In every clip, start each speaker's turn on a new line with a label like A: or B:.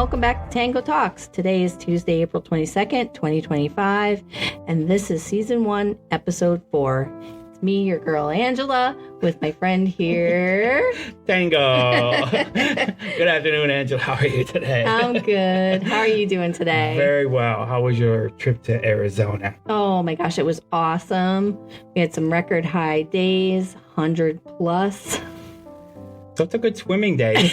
A: welcome back to Tango Talks. Today is Tuesday, April 22nd, 2025, and this is Season 1, Episode 4. It's me, your girl Angela, with my friend here.
B: Tango. Good afternoon, Angela. How are you today?
A: I'm good. How are you doing today?
B: Very well. How was your trip to Arizona?
A: Oh my gosh, it was awesome. We had some record high days, 100 plus.
B: So it's a good swimming day.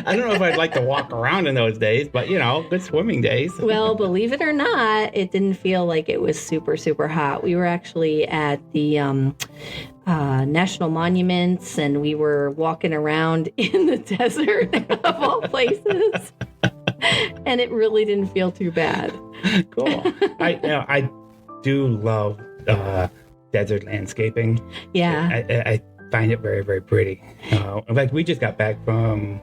B: I don't know if I'd like to walk around in those days, but good swimming days.
A: Well, believe it or not, it didn't feel like it was super, super hot. We were actually at the national monuments, and we were walking around in the desert of all places. And it really didn't feel too bad.
B: Cool. I do love desert landscaping.
A: Yeah.
B: I find it very, very pretty. In fact, we just got back from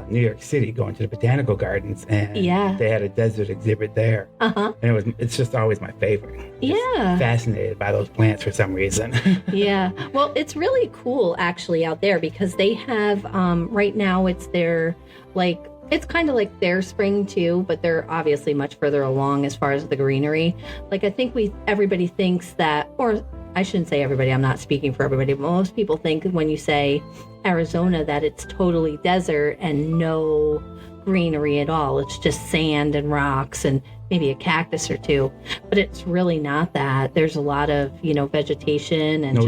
B: New York City going to the botanical gardens, and they had a desert exhibit there. And it's just always my favorite. Just fascinated by those plants for some reason.
A: Yeah. Well, it's really cool actually out there because they have right now it's their it's kind of like their spring too, but they're obviously much further along as far as the greenery. Like I think everybody thinks that, or I shouldn't say everybody, I'm not speaking for everybody, but most people think when you say Arizona that it's totally desert and no greenery at all. It's just sand and rocks and maybe a cactus or two, but it's really not that. There's a lot of, vegetation and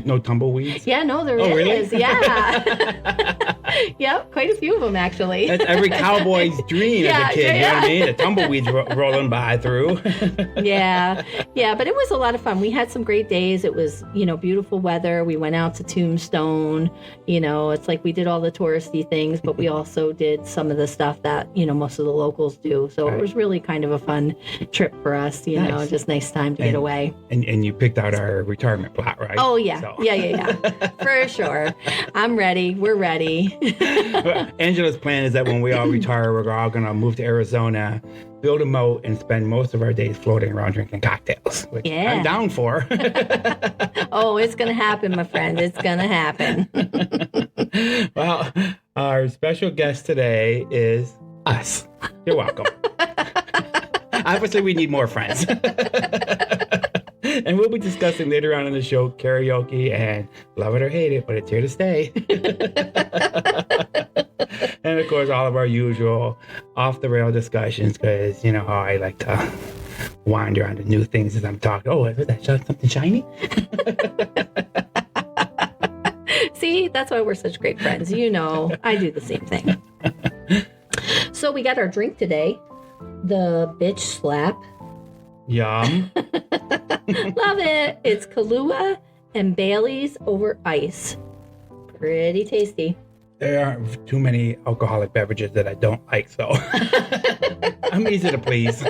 B: no tumbleweeds.
A: Yeah, no, there is. Really? Yeah. Yep, quite a few of them actually.
B: That's every cowboy's dream as a kid. You know what I mean? The tumbleweeds rolling by through.
A: Yeah, but it was a lot of fun. We had some great days. It was, beautiful weather. We went out to Tombstone. It's like we did all the touristy things, but we also did some of the stuff that, most of the locals do. So It was really kind of a fun trip for us,
B: nice.
A: Just nice time to get away.
B: And you picked out our retirement plot, right?
A: Oh, yeah. So. Yeah. For sure. I'm ready. We're ready.
B: Angela's plan is that when we all retire, we're all going to move to Arizona, build a moat, and spend most of our days floating around drinking cocktails, which I'm down for.
A: Oh, it's going to happen, my friend. It's going to happen.
B: Well, our special guest today is us. You're welcome. Obviously, we need more friends. And we'll be discussing later on in the show karaoke and love it or hate it, but it's here to stay. And of course, all of our usual off-the-rail discussions, because you know how I like to wander on to new things as I'm talking. Oh, is that something shiny?
A: See, that's why we're such great friends. I do the same thing. So we got our drink today. The bitch slap.
B: Yum.
A: Love it. It's Kahlua and Bailey's over ice. Pretty tasty.
B: There aren't too many alcoholic beverages that I don't like, so I'm easy to please.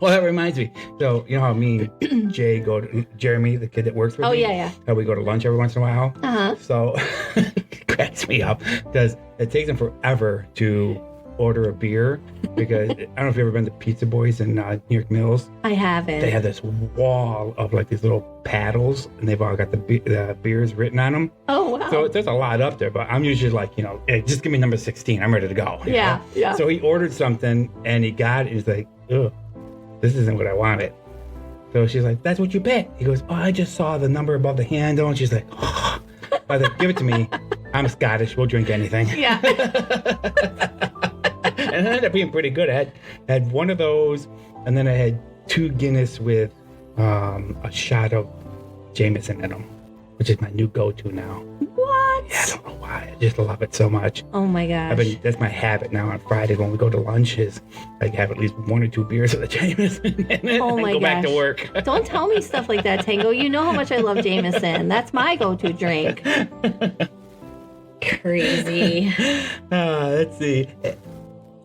B: Well, that reminds me. So, you know how me and Jay go to Jeremy, the kid that works with me?
A: Oh, yeah.
B: How we go to lunch every once in a while?
A: Uh-huh.
B: So, it cracks me up because it takes him forever to order a beer because I don't know if you've ever been to Pizza Boys in New York Mills.
A: I haven't.
B: They have this wall of these little paddles, and they've all got the beers written on them.
A: Oh, wow.
B: So there's a lot up there, but I'm usually like, hey, just give me number 16. I'm ready to go.
A: Yeah.
B: So he ordered something, and he got it. He's like, ugh, this isn't what I wanted. So she's like, that's what you picked. He goes, oh, I just saw the number above the handle. And she's like, oh. I was like, give it to me. I'm Scottish. We'll drink anything.
A: Yeah.
B: And it ended up being pretty good. I had one of those, and then I had 2 Guinness with a shot of Jameson in them, which is my new go-to now.
A: What?
B: Yeah, I don't know why. I just love it so much.
A: Oh my gosh.
B: That's my habit now on Friday when we go to lunch is have at least 1 or 2 beers of the Jameson and go back to work.
A: Don't tell me stuff like that, Tango. You know how much I love Jameson. That's my go-to drink. Crazy.
B: Let's see.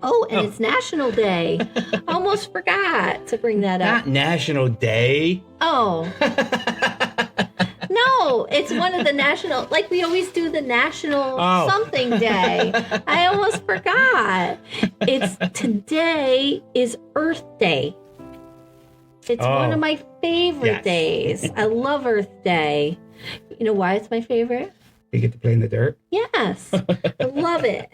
A: Oh, and it's National Day. Almost forgot to bring that up.
B: Not National Day.
A: Oh. No, it's one of the national, we always do the National something day. I almost forgot. Today is Earth Day. It's one of my favorite days. I love Earth Day. You know why it's my favorite?
B: You get to play in the dirt?
A: Yes. I love it.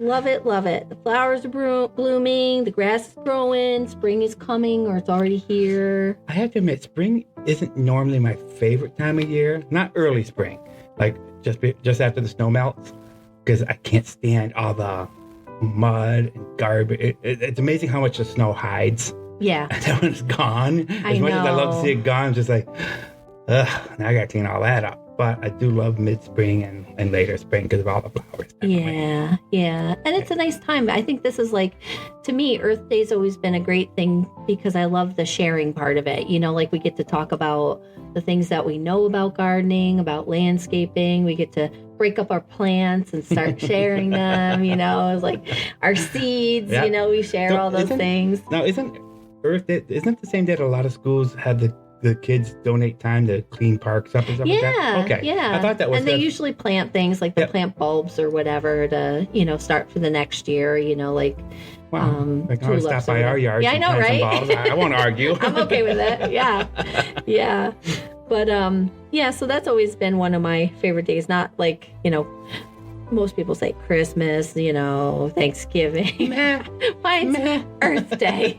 A: Love it, love it. The flowers are blooming, the grass is growing, spring is coming, or it's already here.
B: I have to admit, spring isn't normally my favorite time of year. Not early spring, like just after the snow melts, because I can't stand all the mud and garbage. It's amazing how much the snow hides.
A: Yeah.
B: And then when it's gone, as much as I love to see it gone, I'm just like, ugh, now I got to clean all that up. But I do love mid-spring and later spring because of all the flowers.
A: Yeah, yeah. And it's a nice time. I think this is like, to me, Earth Day's always been a great thing because I love the sharing part of it. You know, like we get to talk about the things that we know about gardening, about landscaping. We get to break up our plants and start sharing them, you know, it's like our seeds, you know, we share all those things.
B: Now, isn't Earth Day, isn't it the same day that a lot of schools had the kids donate time to clean parks up and stuff like that? Okay.
A: Yeah.
B: I thought that was...
A: And they usually plant things, like they plant bulbs or whatever to, you know, start for the next year, you know, like...
B: Wow. I can always stop by our yard.
A: Yeah, I know, right?
B: I won't argue.
A: I'm okay with it. Yeah. Yeah. But, yeah, so that's always been one of my favorite days. Not like, you know, most people say Christmas, you know, Thanksgiving. Mine's Earth Day.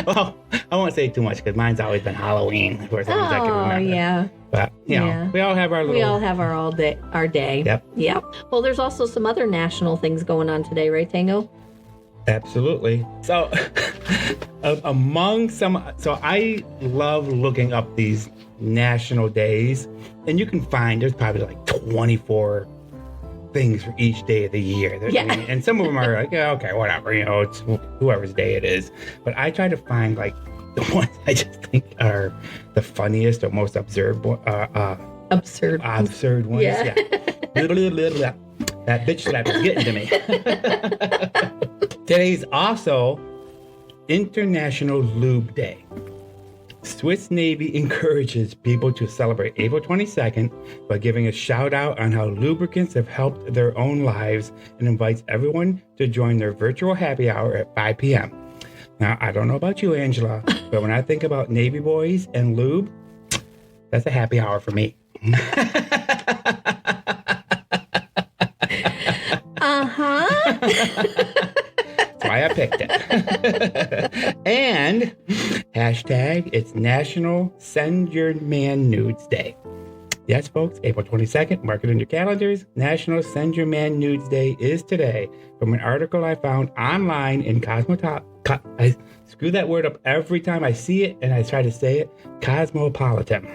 B: Well, I won't say too much because mine's always been Halloween. Of course, I can remember.
A: Yeah.
B: But, you know, we all have our little...
A: We all have our day. Yep. Yeah. Well, there's also some other national things going on today, right, Tango?
B: Absolutely. So, so I love looking up these national days, and you can find there's probably like 24 things for each day of the year. And some of them are like, yeah, okay, whatever, you know, it's whoever's day it is. But I try to find like the ones I just think are the funniest or most absurd ones.
A: Yeah.
B: That bitch slap is getting to me. Today's also International Lube Day. Swiss Navy encourages people to celebrate April 22nd by giving a shout out on how lubricants have helped their own lives and invites everyone to join their virtual happy hour at 5 p.m. Now, I don't know about you, Angela, but when I think about Navy boys and lube, that's a happy hour for me. That's why I picked it. And hashtag it's National Send Your Man Nudes Day. Yes, folks, April 22nd, mark it in your calendars. National Send Your Man Nudes Day is today from an article I found online in I screw that word up every time I see it and I try to say it. Cosmopolitan.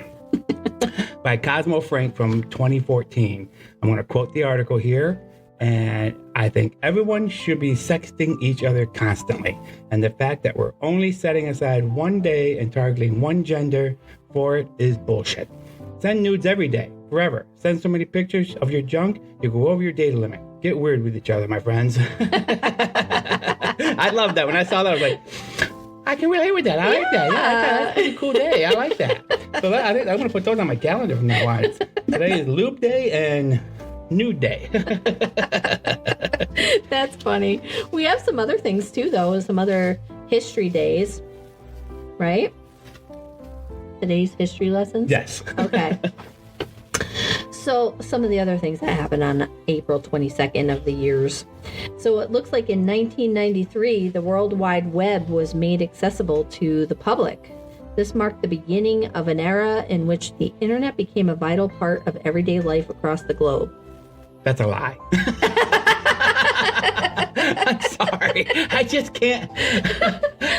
B: By Cosmo Frank from 2014. I'm going to quote the article here. And I think everyone should be sexting each other constantly. And the fact that we're only setting aside one day and targeting one gender for it is bullshit. Send nudes every day, forever. Send so many pictures of your junk, you go over your data limit. Get weird with each other, my friends. I love that. When I saw that, I was like, I can relate with that. I like that. Yeah, that's a pretty cool day. I like that. So I think I'm going to put those on my calendar from now on. Today is Lube Day and Nude Day.
A: That's funny. We have some other things too, though, some other history days, right? Today's history lessons?
B: Yes.
A: Okay. So some of the other things that happened on April 22nd of the years. So it looks like in 1993, the World Wide Web was made accessible to the public. This marked the beginning of an era in which the internet became a vital part of everyday life across the globe.
B: That's a lie. I'm sorry. I just can't.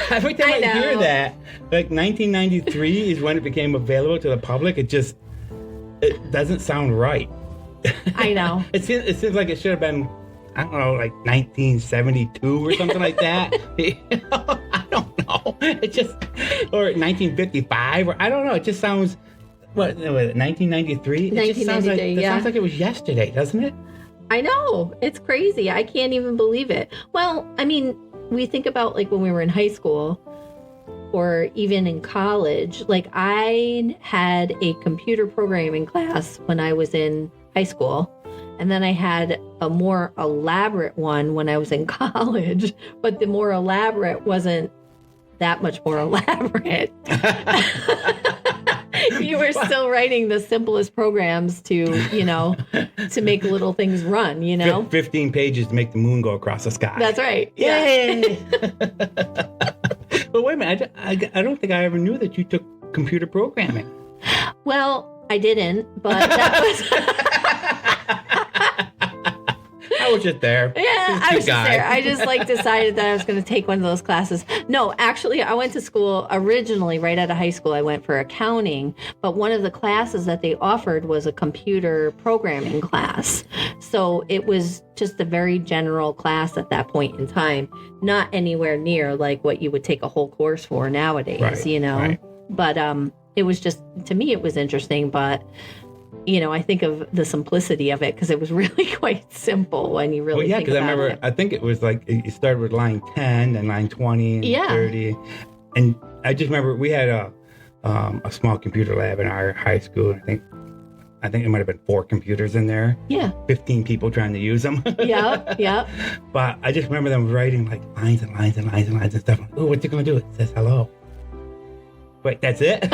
B: Every time I hear that, like 1993 is when it became available to the public, it doesn't sound right.
A: I know.
B: It seems like it should have been, I don't know, like 1972 or something like that. I don't know. It just, or 1955, or I don't know. It just sounds, what was it, 1993? It just sounds like, sounds like it was yesterday, doesn't it?
A: I know. It's crazy. I can't even believe it. Well, I mean, we think about like when we were in high school or even in college. Like I had a computer programming class when I was in high school. And then I had a more elaborate one when I was in college. But the more elaborate wasn't that much more elaborate. You were still writing the simplest programs to make little things run,
B: 15 pages to make the moon go across the sky.
A: That's right.
B: Yay! But wait a minute. I don't think I ever knew that you took computer programming.
A: Well, I didn't, but that was...
B: I was just there.
A: Yeah, I was just there. I just decided that I was going to take one of those classes. No, actually, I went to school originally right out of high school. I went for accounting, but one of the classes that they offered was a computer programming class. So it was just a very general class at that point in time, not anywhere near like what you would take a whole course for nowadays,
B: Right.
A: But it was just, to me, it was interesting, but I think of the simplicity of it because it was really quite simple when you really think about it.
B: Well, yeah, because I remember, I think it was like, you started with line 10 and line 20 and 30. And I just remember we had a small computer lab in our high school. I think it might have been 4 computers in there.
A: Yeah.
B: 15 people trying to use them.
A: Yeah.
B: But I just remember them writing like lines and lines and lines and lines and stuff. Oh, what's it going to do? It says hello. Wait, that's it?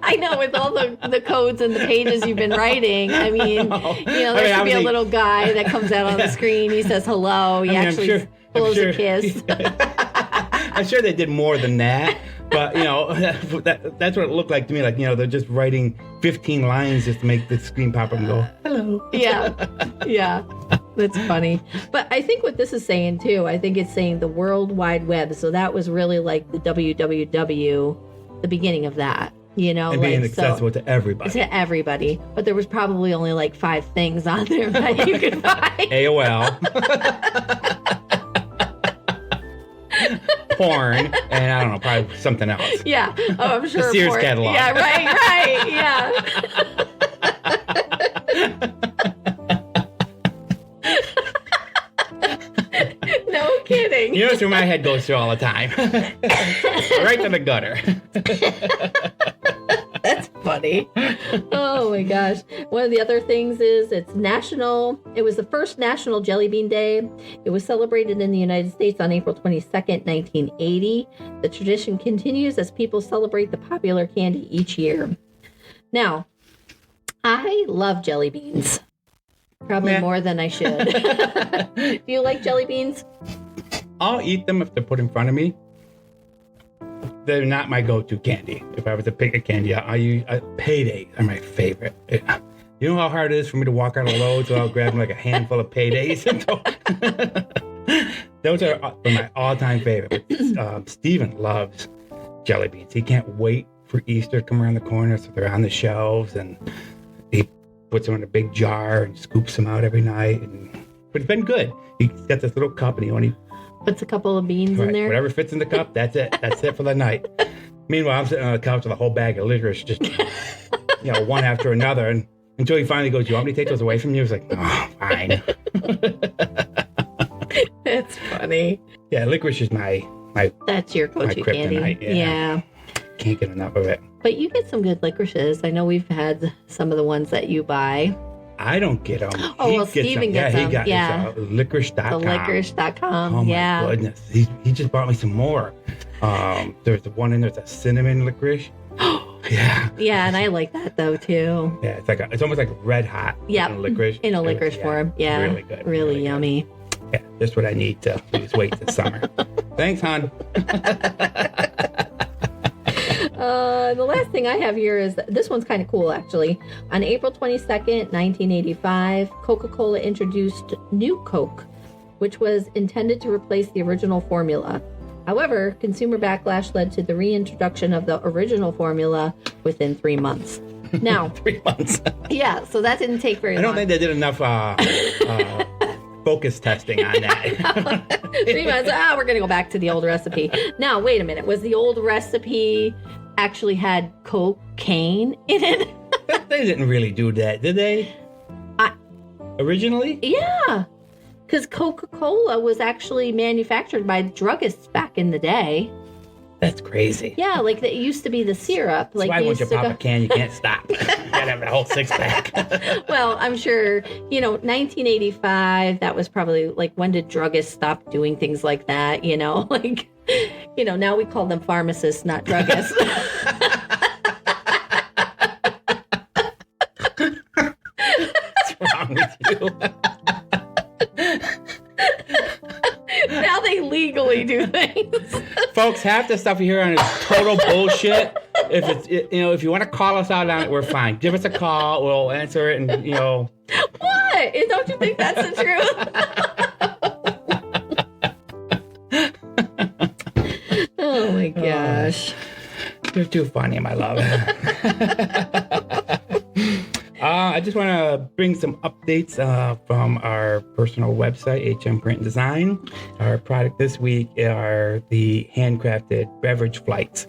A: I know, with all the codes and the pages you've been writing. I mean, there should be a little guy that comes out on the screen. He says hello. He actually blows a kiss.
B: I'm sure they did more than that. But, that's what it looked like to me. Like, they're just writing 15 lines just to make the screen pop up and go, hello.
A: Yeah. That's funny. But I think what this is saying, too, I think it's saying the World Wide Web. So that was really like the WWW, the beginning of that.
B: And being accessible to everybody.
A: To everybody. But there was probably only like 5 things on there that you could buy.
B: AOL. Porn. And I don't know, probably something else.
A: Yeah. Oh, I'm sure.
B: The Sears catalog.
A: Yeah, right. Yeah. No kidding.
B: That's where my head goes to all the time. Right to the gutter.
A: That's funny. Oh my gosh. One of the other things is it was the first National Jelly Bean Day. It was celebrated in the United States on April 22nd, 1980. The tradition continues as people celebrate the popular candy each year. Now, I love jelly beans. Probably more than I should. Do you like jelly beans?
B: I'll eat them if they're put in front of me. They're not my go-to candy. If I was to pick a candy, paydays are my favorite. You know how hard it is for me to walk out of Lowe's without grabbing like a handful of paydays? Those are my all-time favorite. Steven loves jelly beans. He can't wait for Easter to come around the corner, so they're on the shelves, and he puts them in a big jar and scoops them out every night. But it's been good. He's got this little cup, and he only
A: puts a couple of beans in there.
B: Whatever fits in the cup, that's it. That's it for the night. Meanwhile, I'm sitting on the couch with a whole bag of licorice, just one after another, and until he finally goes, "You want me to take those away from you?" He's like, "Oh, fine."
A: That's funny.
B: Yeah, licorice is my
A: that's your go-to candy. Yeah.
B: Can't get enough of it.
A: But you get some good licorices. I know we've had some of the ones that you buy.
B: I don't get them.
A: Steven gets them.
B: It's licorice.com.
A: The licorice.com.
B: Oh, my goodness. He just bought me some more. There's the one in there's a cinnamon licorice. Yeah.
A: Yeah, and I like that, though, too.
B: Yeah, it's almost like red hot licorice.
A: In a licorice form. Yeah.
B: Really good.
A: Really yummy.
B: Good. Yeah, that's what I need to lose weight this summer. Thanks, hon.
A: The last thing I have here is, this one's kind of cool, actually. On April 22nd, 1985, Coca-Cola introduced New Coke, which was intended to replace the original formula. However, consumer backlash led to the reintroduction of the original formula within 3 months. Now,
B: 3 months.
A: Yeah, so that didn't take very long.
B: I don't think they did enough focus testing on that.
A: 3 months. We're going to go back to the old recipe. Now, wait a minute. Was the old recipe actually had cocaine in it?
B: They didn't really do that, did they? Originally?
A: Yeah. Because Coca-Cola was actually manufactured by druggists back in the day.
B: That's crazy.
A: Yeah, like it used to be the syrup.
B: That's why once you pop a can, you can't stop. You gotta have a whole 6-pack.
A: Well, I'm sure, 1985, that was probably like, when did druggists stop doing things like that? Now we call them pharmacists, not druggists. Now they legally do things.
B: Folks, half the stuff you hear on is total bullshit. If it's, if you want to call us out on it, we're fine. Give us a call. We'll answer it, and
A: What? Don't you think that's the truth? Oh my gosh.
B: You're too funny, my love. I just want to bring some updates from our personal website, HM Print and Design. Our product this week are the handcrafted beverage flights.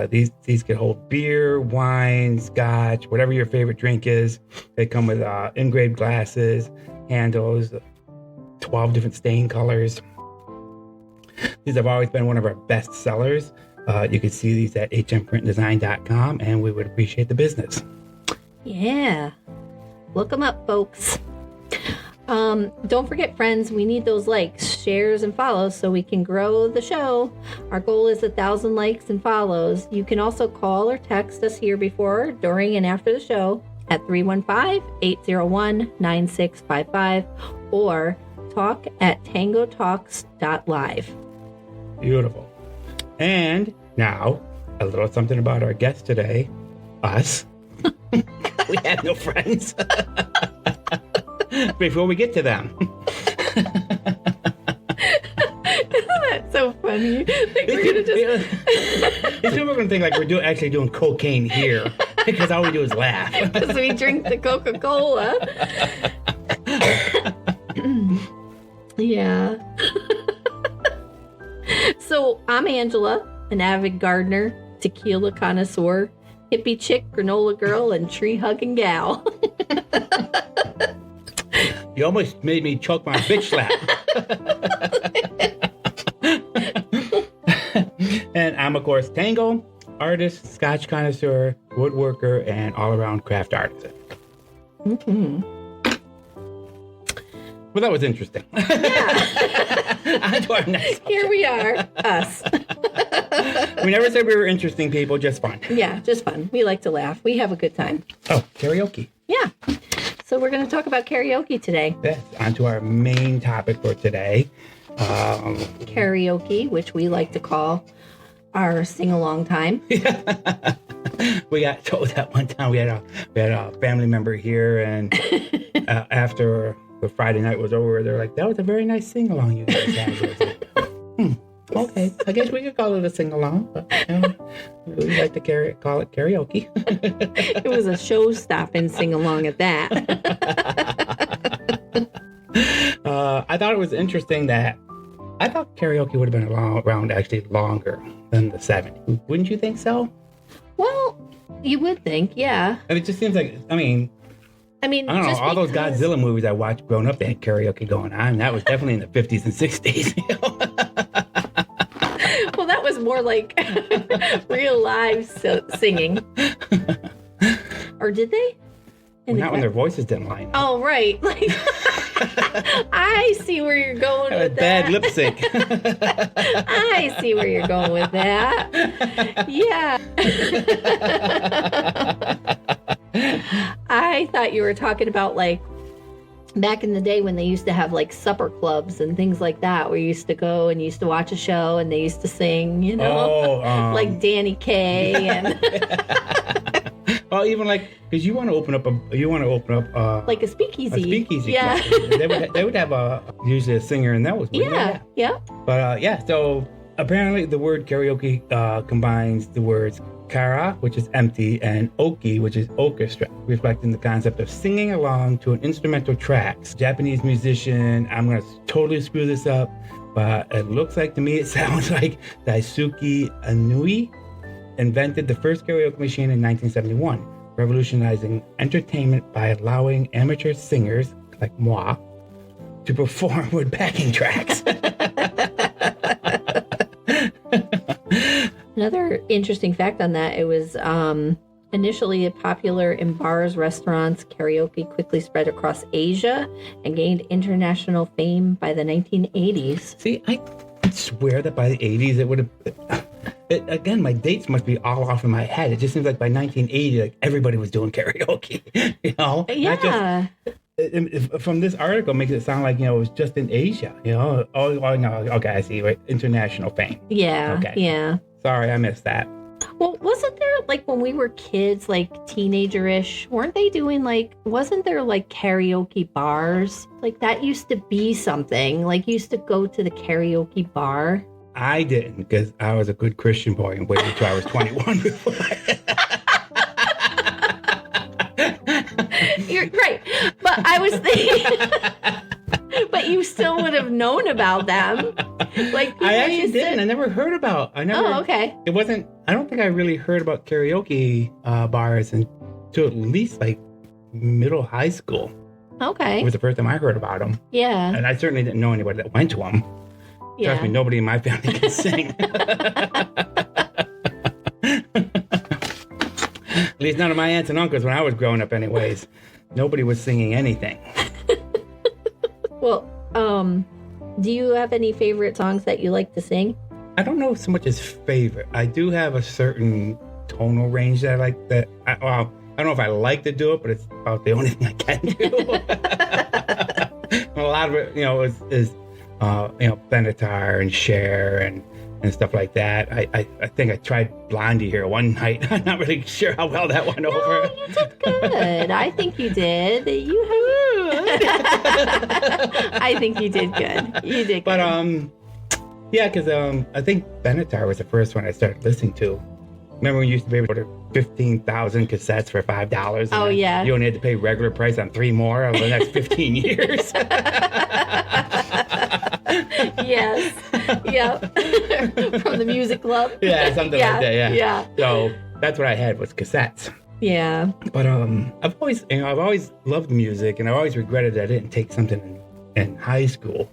B: These can hold beer, wine, scotch, whatever your favorite drink is. They come with engraved glasses, handles, 12 different stain colors. These have always been one of our best sellers. You can see these at hmprintdesign.com, and we would appreciate the business.
A: Yeah. Look them up, folks. Don't forget, friends, we need those likes, shares, and follows so we can grow the show. Our goal is 1,000 likes and follows. You can also call or text us here before, during, and after the show at 315-801-9655 or talk@tangotalks.live.
B: Beautiful. And now, a little something about our guest today, us. We have no friends. Before we get to them.
A: That's so funny.
B: We're going to think like we're actually doing cocaine here. Because all we do is laugh.
A: Because we drink the Coca-Cola. Yeah. So I'm Angela, an avid gardener, tequila connoisseur, hippie chick, granola girl, and tree-hugging gal.
B: You almost made me choke my bitch slap. And I'm, of course, Tango, artist, scotch connoisseur, woodworker, and all-around craft artisan.
A: Mm-hmm.
B: Well, that was interesting.
A: Yeah.
B: On to our next
A: Here we are, us.
B: We never said we were interesting people, just fun.
A: Yeah, just fun. We like to laugh. We have a good time.
B: Oh, karaoke.
A: Yeah. So we're going to talk about karaoke today.
B: Yes, on to our main topic for today.
A: Karaoke, which we like to call our sing-along time.
B: We got told that one time we had a family member here, and after the Friday night was over, they're like, "That was a very nice sing-along you guys had." I was like, okay, I guess we could call it a sing-along, but we like to call it karaoke.
A: It was a show-stopping sing-along at that.
B: I thought it was interesting that I thought karaoke would have been around actually longer than the 70s. Wouldn't you think so?
A: Well, you would think, yeah.
B: And it just seems like, I don't know, all those Godzilla movies I watched growing up, they had karaoke going on. That was definitely in the 50s and 60s.
A: Well, that was more like real live singing. Or did they?
B: Not when their voices didn't line up.
A: Oh, right. Like, I see where you're going with that.
B: Bad lip sync.
A: I see where you're going with that. Yeah. I thought you were talking about like back in the day when they used to have like supper clubs and things like that, where you used to go and you used to watch a show and they used to sing, like Danny Kaye and
B: well, even like, because you want to open up
A: like a speakeasy.
B: A speakeasy.
A: Yeah.
B: they would have usually a singer, and that was
A: yeah.
B: But so apparently the word karaoke combines the words kara, which is empty, and oki, which is orchestra, reflecting the concept of singing along to an instrumental tracks. Japanese musician, I'm going to totally screw this up, but it looks like to me it sounds like Daisuke Inui invented the first karaoke machine in 1971, revolutionizing entertainment by allowing amateur singers like moi to perform with backing tracks.
A: Another interesting fact on that, it was initially popular in bars, restaurants. Karaoke quickly spread across Asia and gained international fame by the 1980s.
B: See, I swear that by the 80s it would have... Again, my dates must be all off in my head. It just seems like by 1980, like everybody was doing karaoke,
A: Yeah.
B: from this article, makes it sound like, it was just in Asia, Oh, no. Okay, I see. Right. International fame.
A: Yeah.
B: Okay.
A: Yeah.
B: Sorry, I missed that.
A: Well, wasn't there, like, when we were kids, like, teenager-ish, weren't they doing, like, wasn't there, like, karaoke bars? Like, that used to be something. Like, you used to go to the karaoke bar.
B: I didn't, because I was a good Christian boy and waited until I was 21 before
A: You're right. But I was thinking... But you still would have known about them. Like,
B: I actually didn't. I never heard about.
A: Oh, okay.
B: It wasn't. I don't think I really heard about karaoke bars until at least like middle high school.
A: Okay.
B: It was the first time I heard about them.
A: Yeah.
B: And I certainly didn't know anybody that went to them.
A: Yeah.
B: Trust me, nobody in my family can sing. At least none of my aunts and uncles when I was growing up, anyways. Nobody was singing anything.
A: Well, do you have any favorite songs that you like to sing?
B: I don't know so much as favorite. I do have a certain tonal range that I like. I don't know if I like to do it, but it's about the only thing I can do. A lot of it, is Benatar and Cher and stuff like that. I think I tried Blondie here one night. I'm not really sure how well that went over.
A: No, you did good. I think you did. I think you did good. You did good.
B: But yeah, because I think Benatar was the first one I started listening to. Remember when you used to be able to order 15,000 cassettes for $5?
A: Oh, yeah.
B: You only had to pay regular price on 3 more over the next 15 years.
A: Yes. Yep. From the music club.
B: Yeah, something like that. Yeah.
A: Yeah.
B: So that's what I had was cassettes.
A: Yeah.
B: But I've always loved music, and I always regretted that I didn't take something in high school.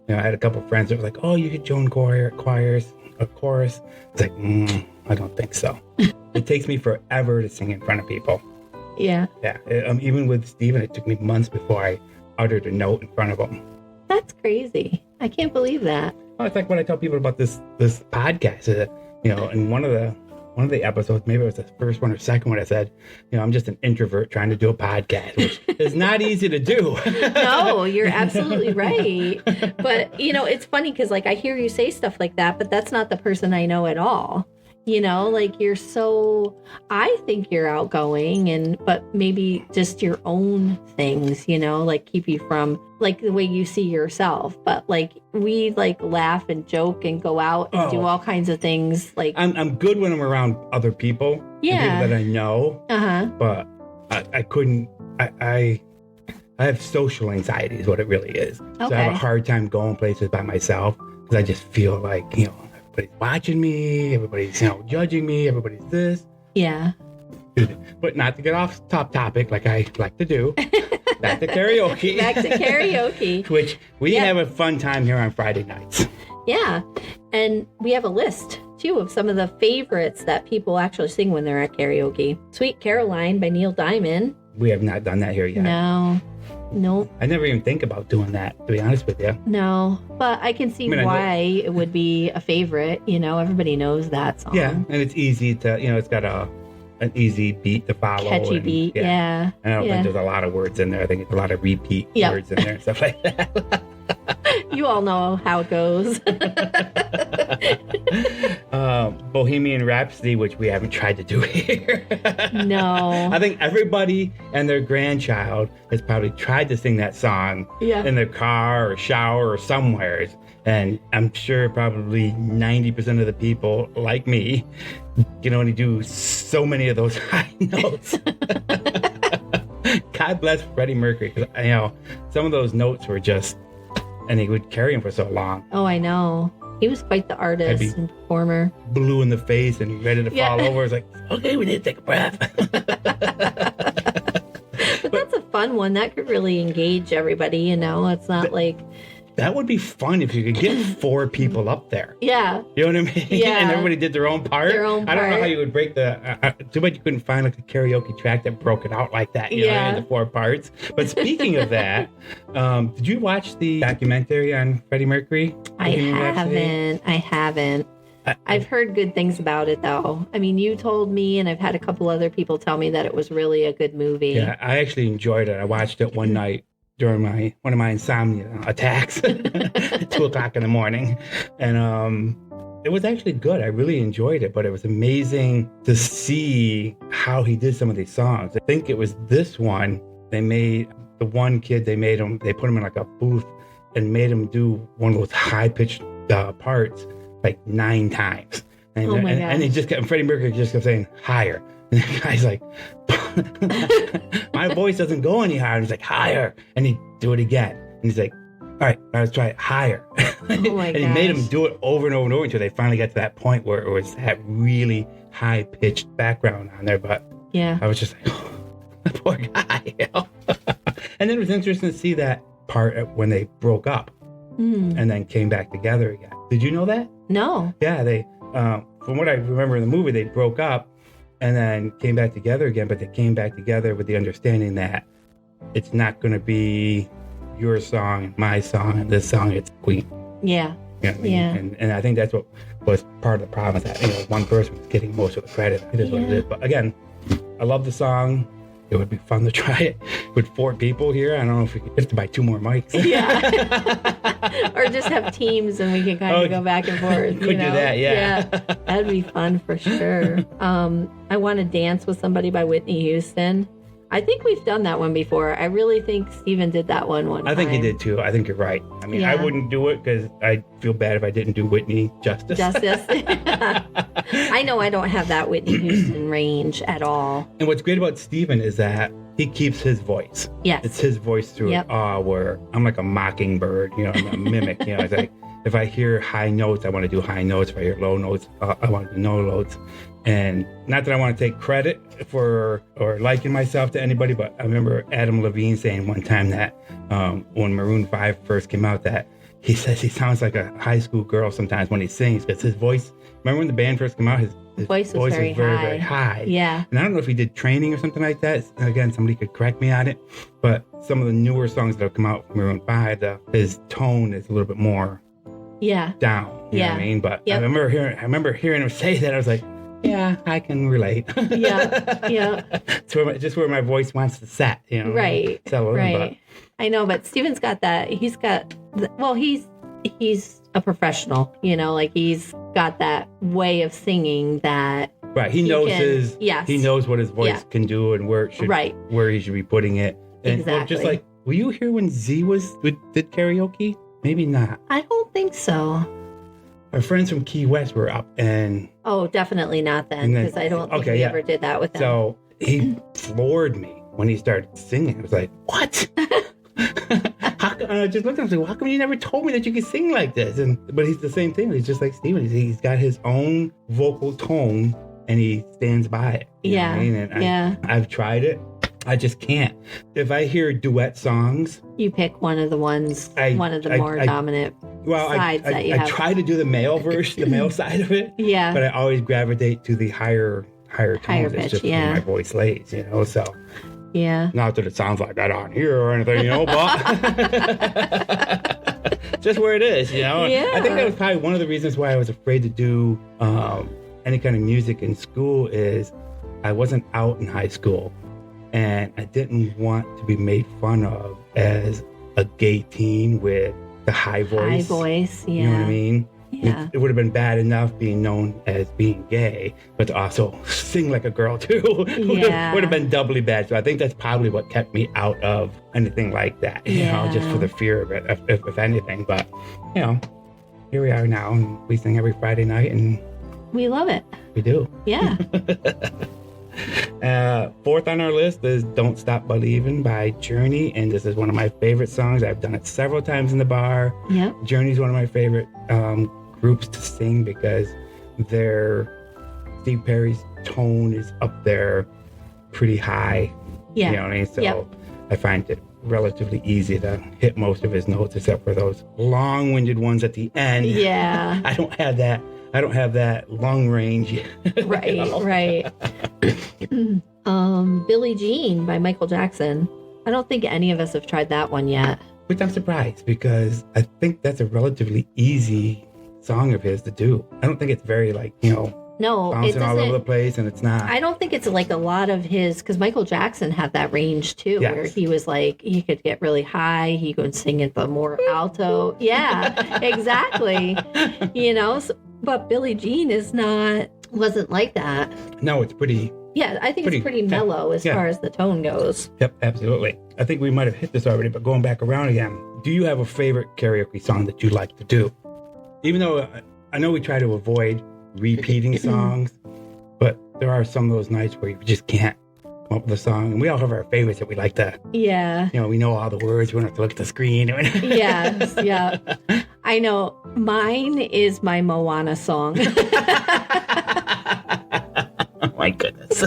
B: I had a couple of friends that were like, "Oh, you could join choirs, a chorus." It's like, I don't think so. It takes me forever to sing in front of people.
A: Yeah.
B: Yeah. Even with Steven, it took me months before I uttered a note in front of him.
A: That's crazy. I can't believe that.
B: Well, it's like when I tell people about this podcast. In one of the episodes, maybe it was the first one or second one, I said, I'm just an introvert trying to do a podcast, which is not easy to do.
A: No, you're absolutely right. But, it's funny because, like, I hear you say stuff like that, but that's not the person I know at all. Like I think you're outgoing but maybe just your own things, like keep you from like the way you see yourself. But like we like laugh and joke and go out and do all kinds of things. Like
B: I'm good when I'm around other people.
A: Yeah.
B: People that I know.
A: Uh-huh.
B: But I couldn't, I have social anxiety is what it really is.
A: Okay.
B: So I have a hard time going places by myself because I just feel like, everybody's watching me, everybody's, judging me, everybody's this.
A: Yeah.
B: But not to get off top topic like I like to do. Back to karaoke.
A: Back to karaoke.
B: Which we have a fun time here on Friday nights.
A: Yeah. And we have a list, too, of some of the favorites that people actually sing when they're at karaoke. Sweet Caroline by Neil Diamond.
B: We have not done that here yet.
A: No. Nope.
B: I never even think about doing that, to be honest with you.
A: No, but I can see why it would be a favorite. Everybody knows that song.
B: Yeah, and it's easy to, it's got an easy beat to follow.
A: Catchy beat, yeah.
B: And I don't think there's a lot of words in there. I think it's a lot of repeat words in there and stuff like that.
A: You all know how it goes.
B: Bohemian Rhapsody, which we haven't tried to do here.
A: No.
B: I think everybody and their grandchild has probably tried to sing that song in their car or shower or somewhere. And I'm sure probably 90% of the people, like me, can only do so many of those high notes. God bless Freddie Mercury, because some of those notes were just, and he would carry them for so long.
A: Oh, I know. He was quite the artist and performer.
B: Blue in the face and ready to fall over. It's like, okay, we need to take a breath.
A: But that's a fun one. That could really engage everybody, It's not like...
B: That would be fun if you could get 4 people up there.
A: Yeah.
B: You know what I mean?
A: Yeah.
B: And everybody did their own part.
A: Their own part.
B: I don't know how you would break too bad you couldn't find like a karaoke track that broke it out like that, you know, into 4 parts. But speaking of that, did you watch the documentary on Freddie Mercury?
A: I haven't. I've heard good things about it, though. I mean, you told me, and I've had a couple other people tell me that it was really a good movie.
B: Yeah, I actually enjoyed it. I watched it one night during one of my insomnia attacks, 2:00 in the morning, and it was actually good. I really enjoyed it, but it was amazing to see how he did some of these songs. I think it was this one. They made the one kid. They put him in like a booth and made him do one of those high pitched parts like 9 times. And,
A: oh my gosh.
B: And he just kept, Freddie Mercury just kept saying higher. And the guy's like, my voice doesn't go any higher. And he's like, higher. And he'd do it again. And he's like, all right, now let's try it higher.
A: Oh my
B: and he made him do it over and over and over until they finally got to that point where it was that really high pitched background on there. But
A: yeah,
B: I was just like, oh, that poor guy. And then it was interesting to see that part when they broke up and then came back together again. Did you know that?
A: No.
B: Yeah, they, from what I remember in the movie, they broke up and then came back together again, but they came back together with the understanding that it's not going to be your song, my song, and this song, it's Queen.
A: Yeah.
B: You know what I mean? Yeah. And I think that's what was part of the problem, is that, one person was getting most of the credit. It is what it is. But again, I love the song. It would be fun to try it with 4 people here. I don't know if we have to buy 2 more mics.
A: Yeah. Or just have teams and we can kind of go back and forth.
B: Could do that, yeah.
A: That'd be fun for sure. I Want to Dance with Somebody by Whitney Houston. I think we've done that one before. I really think Steven did that one time.
B: I think he did too. I think you're right. I mean, I wouldn't do it because I'd feel bad if I didn't do Whitney justice. I know I don't have that Whitney Houston range at all. And what's great about Steven is that he keeps his voice.
A: Yes.
B: It's his voice through it all, where I'm like a mockingbird, I'm a mimic. It's like, if I hear high notes, I want to do high notes. If I hear low notes, I want to do no notes. And not that I want to take credit for or liken myself to anybody, but I remember Adam Levine saying one time that when Maroon 5 first came out, that he says he sounds like a high school girl sometimes when he sings, because his voice, remember when the band first came out, his voice was very, very high.
A: Yeah.
B: And I don't know if he did training or something like that. Again, somebody could correct me on it. But some of the newer songs that have come out from Maroon 5, his tone is a little bit more down. You know what I mean? But I remember hearing him say that. I was like, yeah, I can relate.
A: Yeah.
B: So just where my voice wants to set,
A: Right. Right. I know, but Steven's got that. He's got, he's a professional, like he's got that way of singing that.
B: Right. He knows he knows what his voice can do and where it should, where he should be putting it. And
A: exactly.
B: Just like, were you here when Z did karaoke? Maybe not.
A: I don't think so.
B: Our friends from Key West were up and... Oh,
A: definitely not then, because I don't think we ever did that with them.
B: So he floored me when he started singing. I was like, what? I just looked at him and said, well, how come you never told me that you could sing like this? But he's the same thing. He's just like Steven. He's got his own vocal tone and he stands by it. You know what I mean? And I've tried it. I just can't. If I hear duet songs...
A: You pick one of the ones, one of the more dominant sides that you have.
B: I try to do the male version, the male side of it. Yeah. But I always gravitate to the higher tones.
A: Pitch,
B: it's just where my voice lays, so...
A: Yeah.
B: Not that it sounds like that on here or anything, but... just where it is, Yeah. I think that was probably one of the reasons why I was afraid to do any kind of music in school is I wasn't out in high school. And I didn't want to be made fun of as a gay teen with the high voice.
A: High voice, yeah.
B: You know what I mean?
A: Yeah.
B: It would have been bad enough being known as being gay, but to also sing like a girl too would have been doubly bad. So I think that's probably what kept me out of anything like that, just for the fear of it, if anything. But, here we are now, and we sing every Friday night, and...
A: We love it.
B: We do.
A: Yeah.
B: 4th on our list is Don't Stop Believin' by Journey, and this is one of my favorite songs. I've done it several times in the bar.
A: Yeah.
B: Journey's one of my favorite groups to sing because Steve Perry's tone is up there pretty high.
A: Yeah.
B: You know what I mean? So I find it relatively easy to hit most of his notes, except for those long-winded ones at the end.
A: Yeah.
B: I don't have that long range.
A: Right. Billie Jean by Michael Jackson. I don't think any of us have tried that one yet.
B: Which I'm surprised, because I think that's a relatively easy song of his to do. I don't think it's very
A: No, it
B: bouncing all over the
A: doesn't.
B: place, and it's not.
A: I don't think it's like a lot of his, because Michael Jackson had that range too,
B: Yes.
A: where he was like, he could get really high, he could sing at the more alto. Yeah, exactly. But Billie Jean wasn't like that.
B: No, it's pretty.
A: Yeah, I think it's pretty mellow as far as the tone goes.
B: Yep, absolutely. I think we might have hit this already, but going back around again, do you have a favorite karaoke song that you like to do? Even though I know we try to avoid repeating songs, but there are some of those nights where you just can't come up with a song. And we all have our favorites that we like to.
A: Yeah.
B: We know all the words. We don't have to look at the screen.
A: Yes, yeah. I know. Mine is my Moana song.
B: Oh my goodness.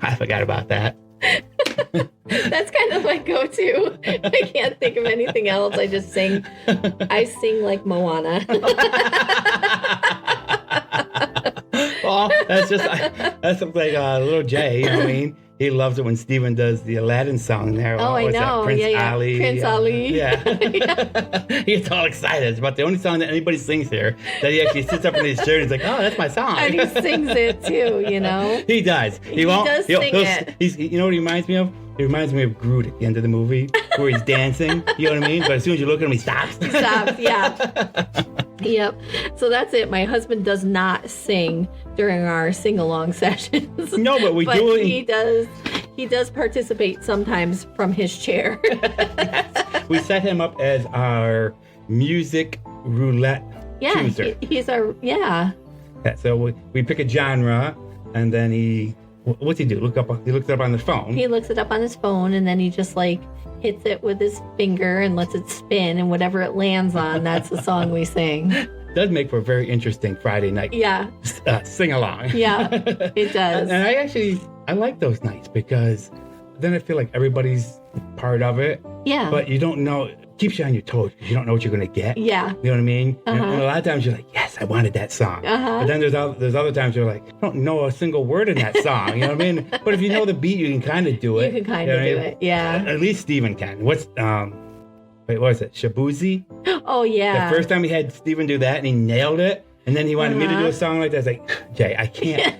B: I forgot about that.
A: That's kind of my go-to. I can't think of anything else. I sing like Moana.
B: Well, that's like little Jay. You know what I mean? He loves it when Steven does the Aladdin song there.
A: Oh, I know.
B: Prince
A: yeah.
B: Ali.
A: Prince Ali.
B: Yeah. He gets all excited. It's about the only song that anybody sings here that he actually sits up in his chair and he's like, oh, that's my song.
A: And he sings it too,
B: He does. He
A: does sing it.
B: You know what he reminds me of? It reminds me of Groot at the end of the movie where he's dancing. You know what I mean? But as soon as you look at him, he stops.
A: He stops, yeah. Yep. So that's it. My husband does not sing during our sing-along sessions.
B: No, but we do it.
A: He does participate sometimes from his chair.
B: We set him up as our music roulette chooser.
A: He's our, yeah.
B: So we pick a genre, and then what's he do? He looks it up on his phone.
A: He looks it up on his phone, and then he just hits it with his finger and lets it spin, and whatever it lands on, that's the song we sing.
B: Does make for a very interesting Friday night.
A: Yeah.
B: Sing along.
A: Yeah, it does.
B: And I like those nights because then I feel like everybody's part of it.
A: Yeah.
B: But you don't know. It keeps you on your toes because you don't know what you're going to get.
A: Yeah.
B: You know what I mean? And a lot of times you're like, yes, I wanted that song. But then there's other times you're like, I don't know a single word in that song. You know what I mean? But if you know the beat, you can kind of do it.
A: You can kind of do it. Yeah.
B: At least Steven can. What was it? Shabuzi?
A: Oh, yeah.
B: The first time he had Steven do that and he nailed it. And then he wanted me to do a song like that. I was like, Jay, I can't.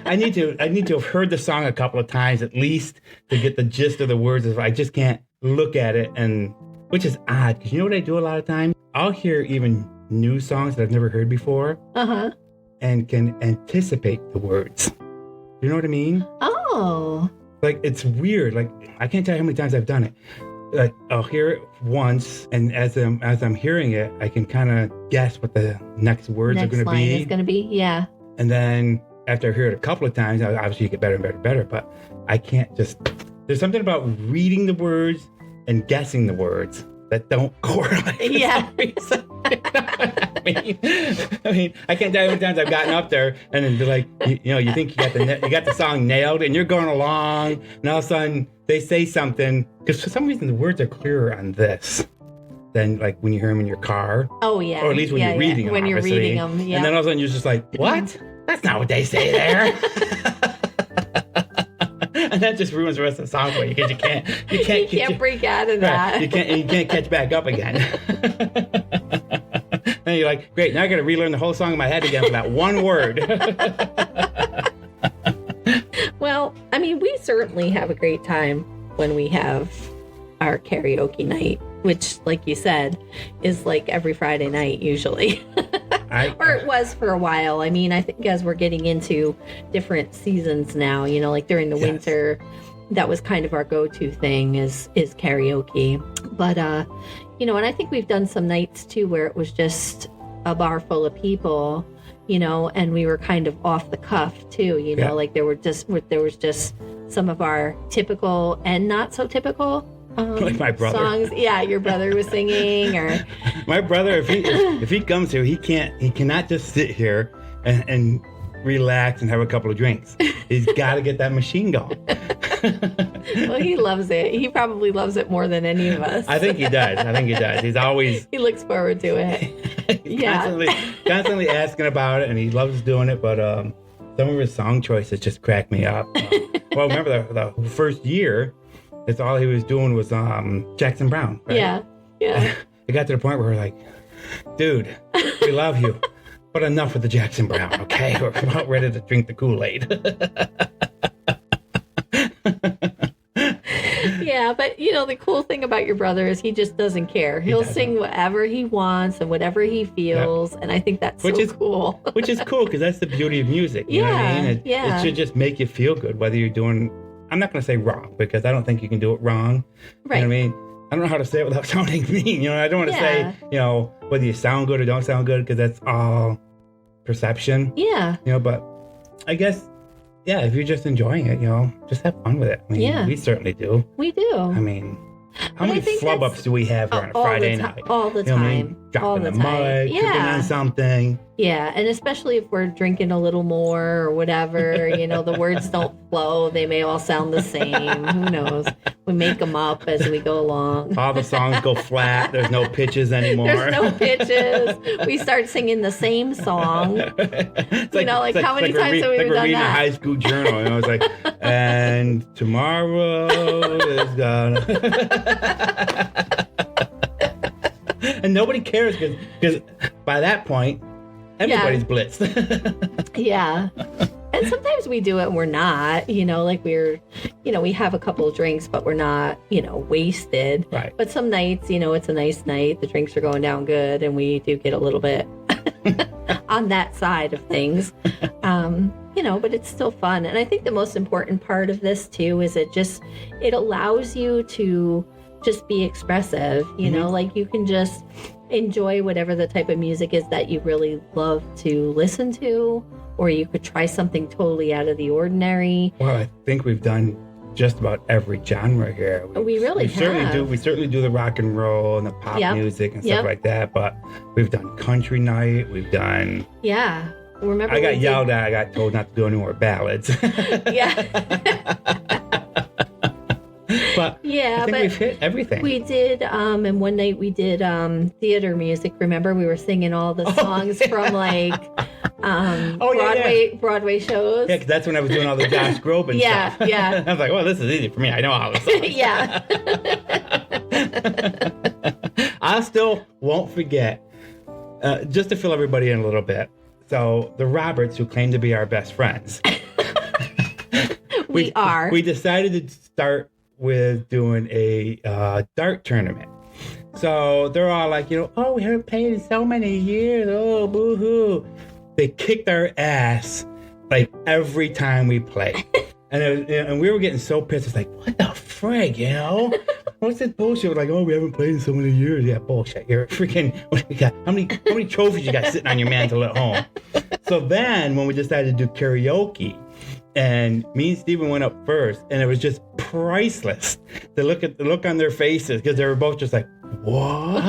B: I need to have heard the song a couple of times at least to get the gist of the words. I just can't look at it, which is odd because you know what I do a lot of times? I'll hear even new songs that I've never heard before and can anticipate the words. You know what I mean?
A: Oh.
B: Like, it's weird. Like, I can't tell you how many times I've done it. Like, I'll hear it once, and as I'm hearing it, I can kind of guess what the next words are going to be.
A: Next line is going to be, yeah.
B: And then after I hear it a couple of times, obviously you get better and better and better, but I can't there's something about reading the words and guessing the words that don't correlate.
A: Yeah.
B: I mean, I can't tell you how many times I've gotten up there and then be like, you think you got the song nailed and you're going along, and all of a sudden they say something, because for some reason the words are clearer on this than like when you hear them in your car.
A: Oh, yeah.
B: Or at least when you're reading them.
A: When you're reading them, yeah.
B: And then all of a sudden you're just like, what? That's not what they say there. And that just ruins the rest of the song for you because you can't
A: break out of that.
B: Right. You can't catch back up again. And you're like, great, now I got to relearn the whole song in my head again for that one word.
A: Well, I mean, we certainly have a great time when we have our karaoke night, which, like you said, is like every Friday night usually. Or it was for a while. I mean, I think as we're getting into different seasons now, like during the winter, that was kind of our go-to thing is karaoke. But, and I think we've done some nights too where it was just a bar full of people, and we were kind of off the cuff too, like there was just some of our typical and not so typical
B: like my brother.
A: Songs. Yeah, your brother was singing, or
B: my brother. If he comes here, he cannot just sit here and relax and have a couple of drinks. He's got to get that machine going.
A: Well, he loves it. He probably loves it more than any of us.
B: I think he does. He's always
A: he looks forward to it.
B: constantly asking about it, and he loves doing it. But some of his song choices just crack me up. Well, remember the first year. That's all he was doing was Jackson Browne. Right?
A: Yeah.
B: It got to the point where we're like, dude, we love you, But enough with the Jackson Brown, okay? We're about ready to drink the Kool-Aid.
A: Yeah, but the cool thing about your brother is he just doesn't care. He'll sing whatever he wants and whatever he feels, and I think that's cool.
B: Which is cool, because that's the beauty of music. You know what I mean? It should just make you feel good, whether you're doing, I'm not going to say wrong, because I don't think you can do it wrong. Right. You know what I mean? I don't know how to say it without sounding mean. I don't want to say, whether you sound good or don't sound good, because that's all perception.
A: Yeah.
B: But I guess, if you're just enjoying it, just have fun with it. I mean, we certainly do.
A: We do.
B: I mean, how many flub ups do we have here on a Friday night?
A: All the time.
B: Dropping the mic, tripping on something.
A: Yeah, and especially if we're drinking a little more or whatever, the words don't flow. They may all sound the same. Who knows? We make them up as we go along.
B: All the songs go flat. There's no pitches anymore.
A: There's no pitches. We start singing the same song.
B: It's
A: how many times have we done that? Like we're reading a
B: high school journal. It's like, and tomorrow is gonna... And nobody cares, because by that point, everybody's blitzed.
A: Yeah. And sometimes we do it and we're not, we have a couple of drinks, but we're not, wasted.
B: Right.
A: But some nights, it's a nice night. The drinks are going down good, and we do get a little bit on that side of things. But it's still fun. And I think the most important part of this too is it allows you to just be expressive, like you can just enjoy whatever the type of music is that you really love to listen to, or you could try something totally out of the ordinary.
B: Well, I think we've done just about every genre here.
A: We
B: certainly do the rock and roll and the pop music and stuff like that, but we've done country night, we've done...
A: Yeah. Remember
B: I got yelled at, I got told not to do any more ballads.
A: Yeah.
B: But I think we've hit everything.
A: We did, and one night we did theater music. Remember, we were singing all the songs from Broadway shows.
B: Yeah, because that's when I was doing all the Josh Groban stuff. Yeah. I was like, well, this is easy for me. I know all this stuff.
A: Yeah.
B: I still won't forget, just to fill everybody in a little bit. So the Roberts, who claim to be our best friends.
A: we are.
B: We decided to start with doing a dart tournament. So they're all like, oh, we haven't played in so many years. Oh, boo-hoo. They kicked our ass like every time we played. And we were getting so pissed. It's like, what the frig, What's this bullshit? We're like, oh, we haven't played in so many years. Yeah, bullshit. You're freaking, what do you got? How many trophies you got sitting on your mantle at home? So then when we decided to do karaoke, and me and Steven went up first, and it was just priceless. The look on their faces, because they were both just like, what?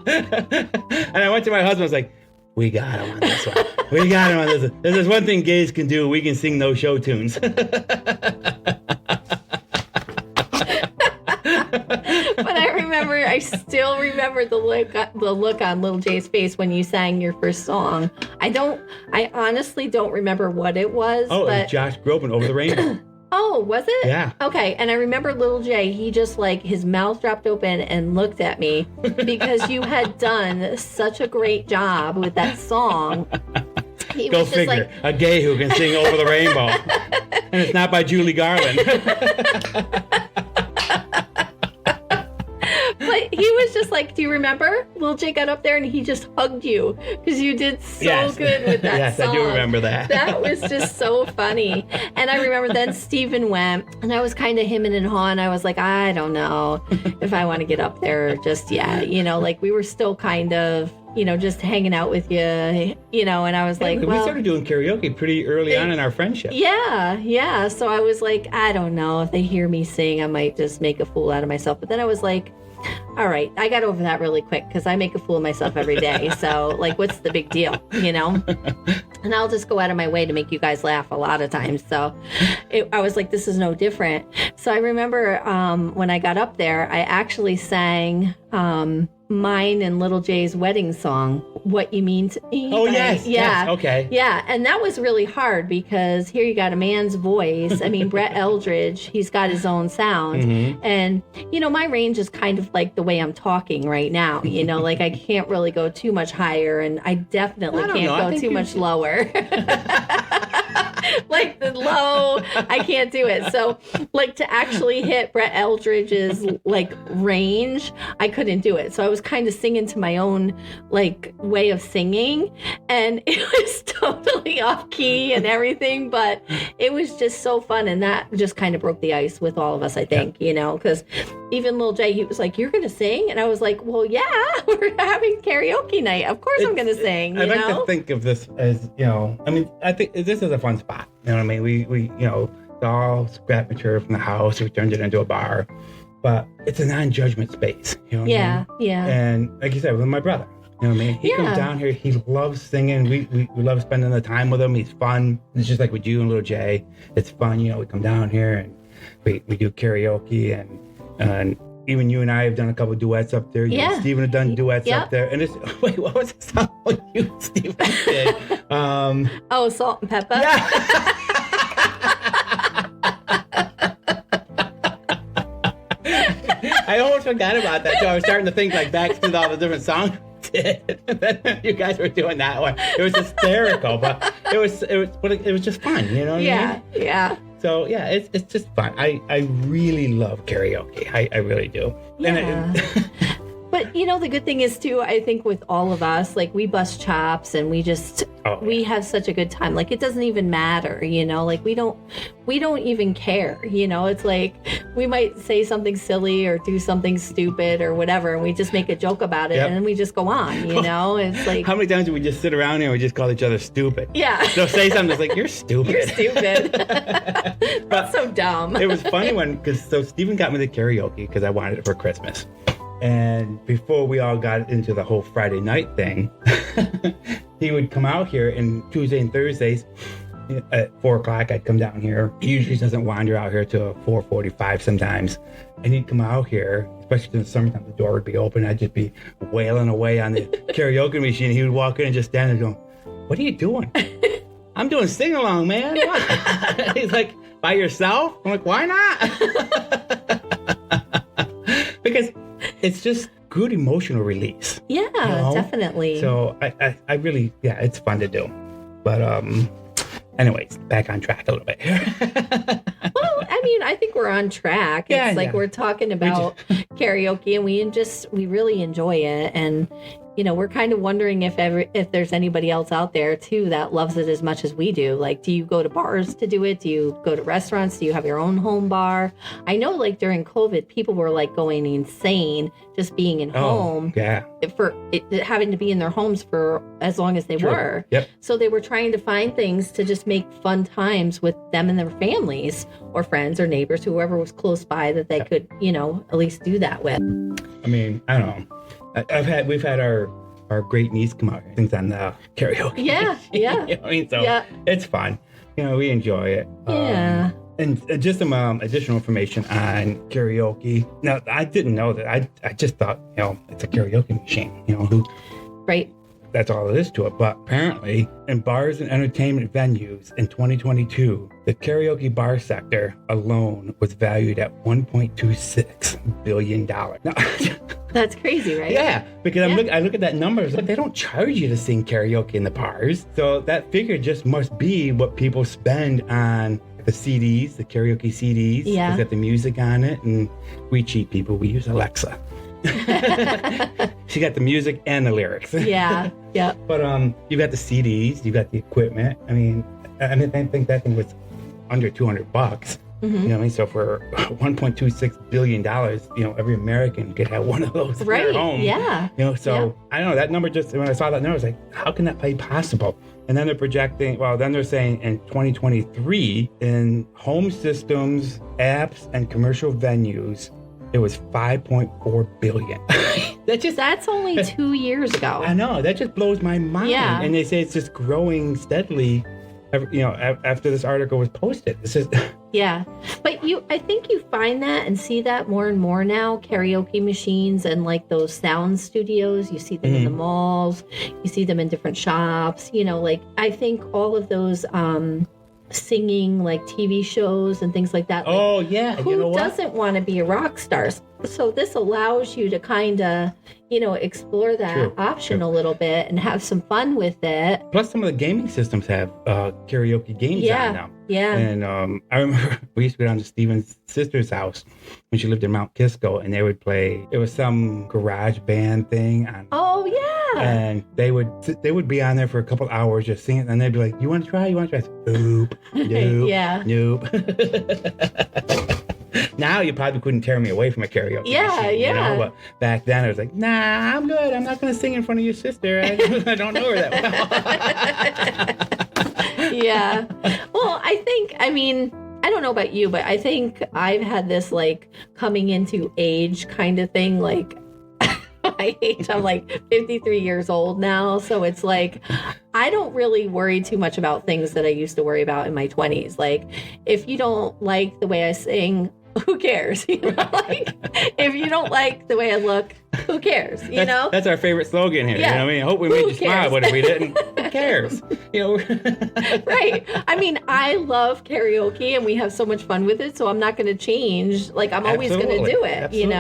B: And I went to my husband, I was like, we got him on this one. We got him on this one. There's one thing gays can do. We can sing those show tunes.
A: But I still remember the look on Little Jay's face when you sang your first song. I honestly don't remember what it was.
B: Oh, it was Josh Groban, Over the Rainbow.
A: Oh, was it?
B: Yeah.
A: Okay, and I remember Little Jay, he just his mouth dropped open and looked at me because you had done such a great job with that song.
B: Go figure. A gay who can sing Over the Rainbow. And it's not by Julie Garland.
A: But he was just like, do you remember? Little Jay got up there and he just hugged you because you did so good with that song.
B: Yes, I do remember that.
A: That was just so funny. And I remember then Steven went, and I was kind of hemming and hawing. I was like, I don't know if I want to get up there just yet. We were still kind of, just hanging out with you, and I was like,
B: we started doing karaoke pretty early on in our friendship.
A: Yeah. So I was like, I don't know, if they hear me sing, I might just make a fool out of myself. But then I was like, all right, I got over that really quick because I make a fool of myself every day. So, what's the big deal, And I'll just go out of my way to make you guys laugh a lot of times. So I was like, this is no different. So I remember when I got up there, I actually sang mine and Little Jay's wedding song, What You Mean to Me.
B: Oh, yes.
A: Yeah.
B: Yes, okay.
A: Yeah. And that was really hard because here you got a man's voice. I mean, Brett Eldridge, he's got his own sound. Mm-hmm. And, my range is kind of like the way I'm talking right now. Like I can't really go too much higher, and I definitely can't go too much lower. Like the low, I can't do it. So like to actually hit Brett Eldridge's like range, I couldn't do it. So I was kind of singing to my own like way of singing, and it was totally off key and everything, but it was just so fun. And that just kind of broke the ice with all of us, I think, because even Lil Jay, he was like, "You're going to sing?" And I was like, "Well, yeah, we're having karaoke night. Of course I'm going to sing."
B: I like to think of this as, I think this is a fun spot. You know what I mean? We it's all scrap material from the house. We turned it into a bar, but it's a non-judgment space.
A: Yeah.
B: And like you said, with my brother, you know what I mean? He comes down here. He loves singing. We love spending the time with him. He's fun. It's just like with you and Little Jay. It's fun. We come down here and we do karaoke, and even you and I have done a couple of duets up there. You and Steven have done duets up there. And it's, wait, what was the song you and Steven did?
A: Salt and Pepper.
B: Yeah. I almost forgot about that. So I was starting to think like back to all the different songs you guys were doing that one. It was hysterical, but it was just fun, you know what I mean?
A: Yeah.
B: So yeah, it's just fun. I really love karaoke. I really do.
A: Yeah. But the good thing is too, I think with all of us, like we bust chops and we just we have such a good time. Like it doesn't even matter, like we don't even care, it's like we might say something silly or do something stupid or whatever, and we just make a joke about it and then we just go on, it's like,
B: how many times do we just sit around here and we just call each other stupid?
A: Yeah.
B: So say something that's like, you're stupid.
A: You're stupid. That's so dumb.
B: It was funny because Steven got me the karaoke because I wanted it for Christmas. And before we all got into the whole Friday night thing, he would come out here, and Tuesday and Thursdays at 4:00, I'd come down here. He usually doesn't wander out here till 4:45 sometimes. And he'd come out here, especially in the summertime, the door would be open. I'd just be wailing away on the karaoke machine. He would walk in and just stand there going, "What are you doing?" "I'm doing sing-along, man." He's like, "By yourself?" I'm like, "Why not?" Because it's just good emotional release.
A: Yeah, definitely.
B: So I really, it's fun to do. But anyways, back on track a little bit.
A: Well, I think we're on track. It's we're talking about karaoke, and we really enjoy it. And we're kind of wondering if there's anybody else out there too that loves it as much as we do. Like, do you go to bars to do it? Do you go to restaurants? Do you have your own home bar? I know, like during COVID, people were like going insane just being in home.
B: Yeah.
A: For having to be in their homes for as long as they were.
B: Yep.
A: So they were trying to find things to just make fun times with them and their families or friends or neighbors, whoever was close by that they could, at least do that with.
B: I don't know. We've had our great niece come out here, things on the karaoke.
A: Yeah.
B: So it's fun. We enjoy it.
A: Yeah.
B: And just some additional information on karaoke. Now, I didn't know that. I just thought, it's a karaoke machine.
A: Right.
B: That's all it is to it. But apparently, in bars and entertainment venues in 2022, the karaoke bar sector alone was valued at $1.26 billion. Now,
A: that's crazy, right?
B: Yeah, because I look at that number. It's like they don't charge you to sing karaoke in the bars. So that figure just must be what people spend on the CDs, the karaoke CDs.
A: Yeah.
B: It's got the music on it. And we cheat people. We use Alexa. She got the music and the lyrics.
A: Yeah.
B: But you got the CDs, you got the equipment. I think that thing was under $200. Mm-hmm. So for $1.26 billion, every American could have one of those in their home.
A: Yeah.
B: So I don't know, that number just, when I saw that number, I was like, how can that be possible? And then they're projecting, then they're saying in 2023, in home systems, apps, and commercial venues, it was $5.4 billion.
A: That's only 2 years ago.
B: I know, that just blows my mind.
A: Yeah.
B: And they say it's just growing steadily, after this article was posted. It's just,
A: Yeah. But I think you find that and see that more and more now, karaoke machines and like those sound studios. You see them in the malls, you see them in different shops, like I think all of those singing like TV shows and things like that. Like,
B: oh, yeah.
A: Who doesn't want to be a rock star? So this allows you to kind of, explore that option a little bit and have some fun with it.
B: Plus, some of the gaming systems have karaoke games on them.
A: Yeah.
B: And I remember we used to go down to Steven's sister's house when she lived in Mount Kisco, and they would play. It was some garage band thing on.
A: Oh yeah.
B: And they would be on there for a couple hours just singing, and they'd be like, "You want to try? You want to try?" Nope. Nope.
A: Yeah.
B: Nope. Now you probably couldn't tear me away from a karaoke machine, but back then I was like, nah, I'm good. I'm not going to sing in front of your sister. I don't know her that well.
A: Yeah. Well, I don't know about you, but I think I've had this like coming into age kind of thing. Like my age, I'm like 53 years old now. So it's like, I don't really worry too much about things that I used to worry about in my 20s. Like if you don't like the way I sing, who cares? Like if you don't like the way I look, who cares?
B: That's our favorite slogan here.
A: Yeah.
B: I hope we made you smile, but if we didn't, who cares?
A: Right. I love karaoke and we have so much fun with it, so I'm not going to change. Like I'm always going to do it.
B: Absolutely.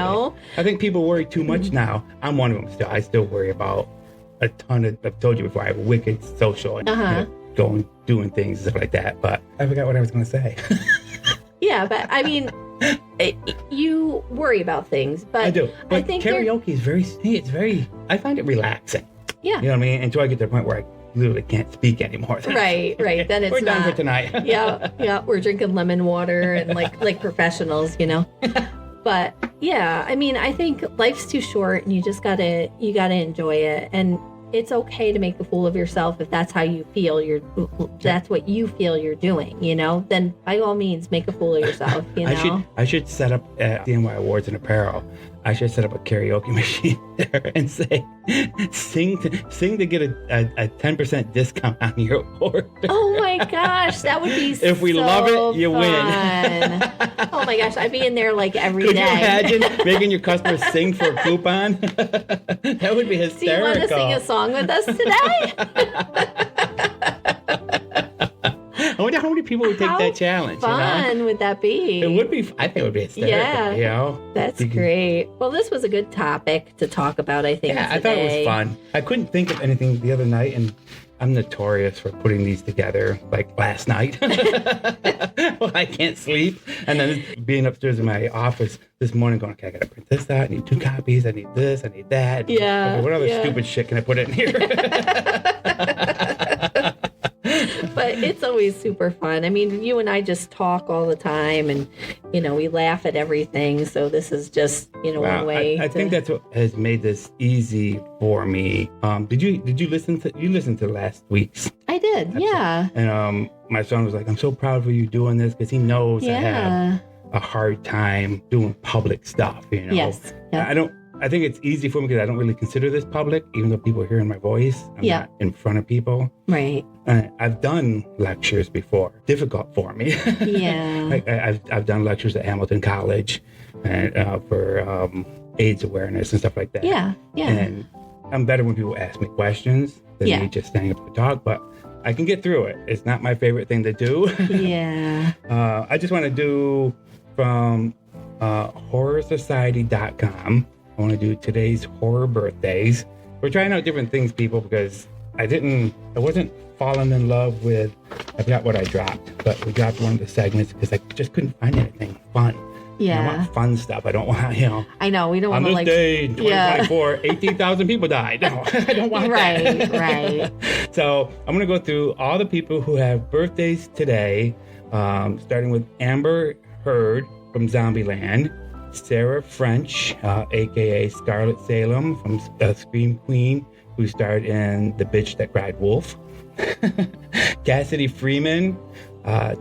B: I think people worry too much now. I'm one of them still. I still worry about a ton of. I've told you before. I have wicked social and going doing things and stuff like that. But I forgot what I was going to say.
A: Yeah, but you worry about things, but
B: I do. But
A: I think
B: karaoke is very. I find it relaxing.
A: Yeah.
B: You know what I mean? Until I get to the point where I literally can't speak anymore.
A: Right. Then it's
B: we're done for tonight.
A: Yeah. We're drinking lemon water and like professionals, But yeah, I think life's too short, and you just gotta enjoy it, and it's okay to make a fool of yourself if that's how you feel. That's what you feel you're doing. Then by all means, make a fool of yourself.
B: I should set up at CNY Awards and Apparel. I should set up a karaoke machine there and say, sing to get a 10% discount on your order.
A: Oh my gosh, that would be
B: if we love it, you win.
A: Oh my gosh, I'd be in there like every day.
B: Could you imagine making your customers sing for a coupon? That would be hysterical.
A: Do you want to sing a song with us today?
B: I wonder how many people would take that challenge.
A: How fun would that be?
B: It would be. I think it would be hysterical.
A: Yeah, that's great. Well, this was a good topic to talk about, I think.
B: Yeah, today. I thought it was fun. I couldn't think of anything the other night, and I'm notorious for putting these together like last night. Well, I can't sleep. And then being upstairs in my office this morning going, okay, I got to print this out. I need 2 copies. I need this. I need that.
A: Yeah.
B: Okay, what other stupid shit can I put in here?
A: But it's always super fun. You and I just talk all the time, and we laugh at everything. So this is just one way.
B: I think that's what has made this easy for me. Did you listen to last week's?
A: I did, episode? Yeah.
B: And my son was like, "I'm so proud of you doing this," because he knows I have a hard time doing public stuff.
A: Yes. Yep.
B: I think it's easy for me because I don't really consider this public, even though people are hearing my voice. I'm not in front of people.
A: Right.
B: I've done lectures before. Difficult for me.
A: Yeah.
B: I've done lectures at Hamilton College and for AIDS awareness and stuff like that.
A: Yeah.
B: And I'm better when people ask me questions than me just standing up to talk, but I can get through it. It's not my favorite thing to do.
A: Yeah.
B: I just want to do from horrorsociety.com. I want to do today's horror birthdays. We're trying out different things, people, because I wasn't falling in love with, I forgot what I dropped, but we dropped one of the segments because I just couldn't find anything fun.
A: Yeah.
B: I want fun stuff. I don't want,
A: I know, we don't want to
B: on this day in 2024, 18,000 people died. No, I don't want that.
A: Right.
B: So I'm going to go through all the people who have birthdays today, starting with Amber Heard from Zombieland, Sarah French, a.k.a. Scarlett Salem from Scream Queen, who starred in The Bitch That Cried Wolf. Cassidy Freeman,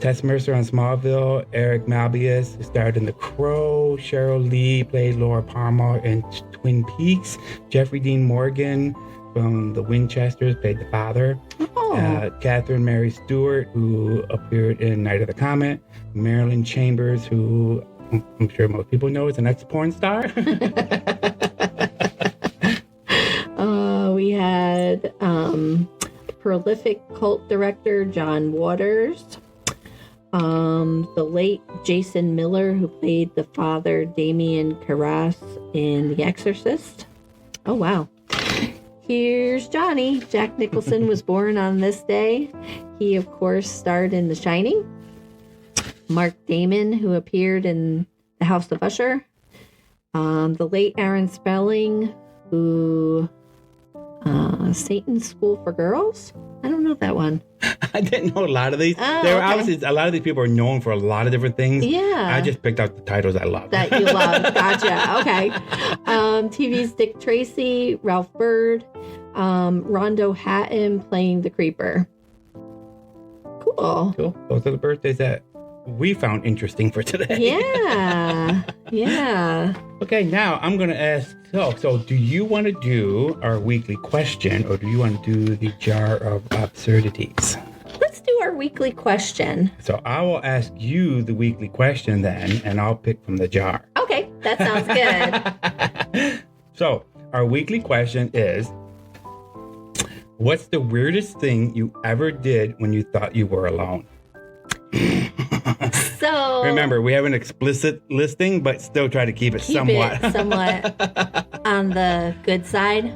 B: Tess Mercer on Smallville, Eric Malbius, who starred in The Crow. Cheryl Lee played Laura Palmer in Twin Peaks. Jeffrey Dean Morgan, from the Winchesters, played the father.
A: Oh.
B: Catherine Mary Stewart, who appeared in Night of the Comet. Marilyn Chambers, who I'm sure most people know is an ex-porn star.
A: We had prolific cult director John Waters. The late Jason Miller, who played the father Damien Carras in The Exorcist. Oh, wow. Here's Johnny. Jack Nicholson was born on this day. He, of course, starred in The Shining. Mark Damon, who appeared in The House of Usher. The late Aaron Spelling, who... Satan's School for Girls? I don't know that one.
B: I didn't know a lot of these. Obviously, a lot of these people are known for a lot of different things.
A: Yeah.
B: I just picked out the titles I love.
A: That you love. Gotcha. Okay. TV's Dick Tracy, Ralph Bird, Rondo Hatton playing the Creeper. Cool.
B: Cool. Those are the birthdays that we found interesting for today.
A: Yeah. Yeah.
B: Okay, now I'm going to ask, so do you want to do our weekly question or do you want to do the jar of absurdities?
A: Let's do our weekly question.
B: So I will ask you the weekly question then, and I'll pick from the jar.
A: Okay, that sounds good.
B: So our weekly question is, what's the weirdest thing you ever did when you thought you were alone?
A: So
B: remember, we have an explicit listing, but still try to keep it somewhat
A: on the good side.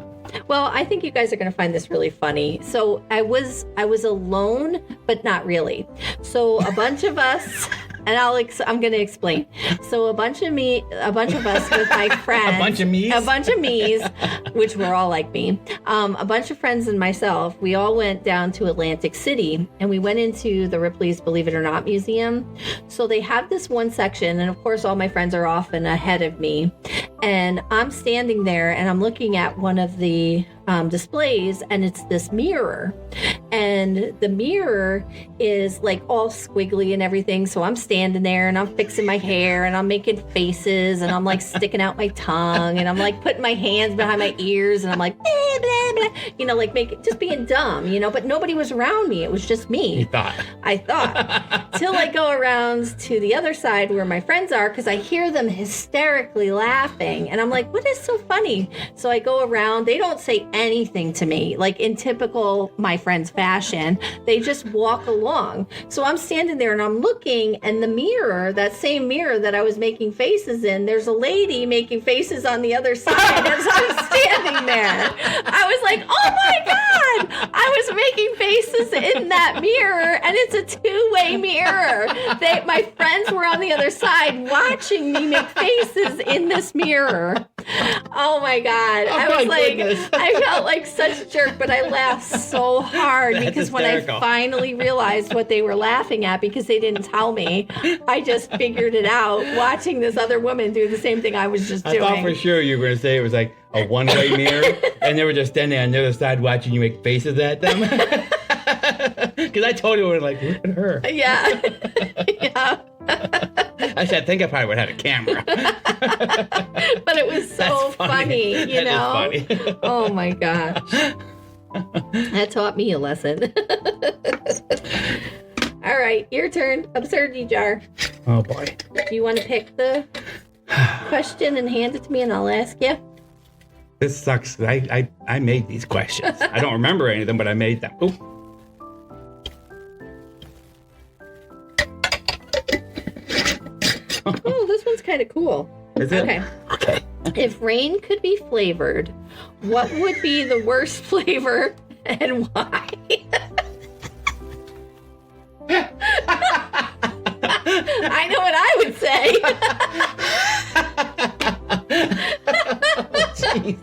A: Well, I think you guys are going to find this really funny. So I was alone, but not really. So a bunch of us, and I'm going to explain. So a bunch of us with my friends, a bunch of me's, which were all like me, a bunch of friends and myself, we all went down to Atlantic City and we went into the Ripley's Believe It or Not Museum. So they have this one section, and of course all my friends are off and ahead of me. And I'm standing there and I'm looking at one of the displays, and it's this mirror, and the mirror is like all squiggly and everything. So I'm standing there and I'm fixing my hair and I'm making faces and I'm like sticking out my tongue and I'm like putting my hands behind my ears and I'm like blah, blah, blah, like just being dumb, but nobody was around me. It was just me. I thought till I go around to the other side where my friends are, because I hear them hysterically laughing and I'm like, what is so funny? So I go around. They don't say anything to me, like in typical my friends fashion. They just walk along. So I'm standing there and I'm looking, and the mirror, that same mirror that I was making faces in, there's a lady making faces on the other side as I'm standing there. I was like, oh my God, I was making faces in that mirror, and it's a two-way mirror. My friends were on the other side watching me make faces in this mirror. Oh my God. I felt like such a jerk, but I laughed so hard. That's because hysterical. When I finally realized what they were laughing at, because they didn't tell me, I just figured it out watching this other woman do the same thing I was just doing.
B: I thought for sure you were going to say it was like a one-way mirror, and they were just standing on the other side watching you make faces at them. Because I told you, we were like, look at her.
A: Yeah. Yeah.
B: I think I probably would have had a camera.
A: But it was so funny, you know? That is funny. Oh my gosh. That taught me a lesson. All right, your turn. Absurdity jar.
B: Oh boy.
A: Do you want to pick the question and hand it to me and I'll ask you?
B: This sucks. I made these questions. I don't remember any of them, but I made them. Ooh.
A: Oh, this one's kind of cool.
B: Is it?
A: Okay. If rain could be flavored, what would be the worst flavor and why? I know what I would say.
B: Jeez.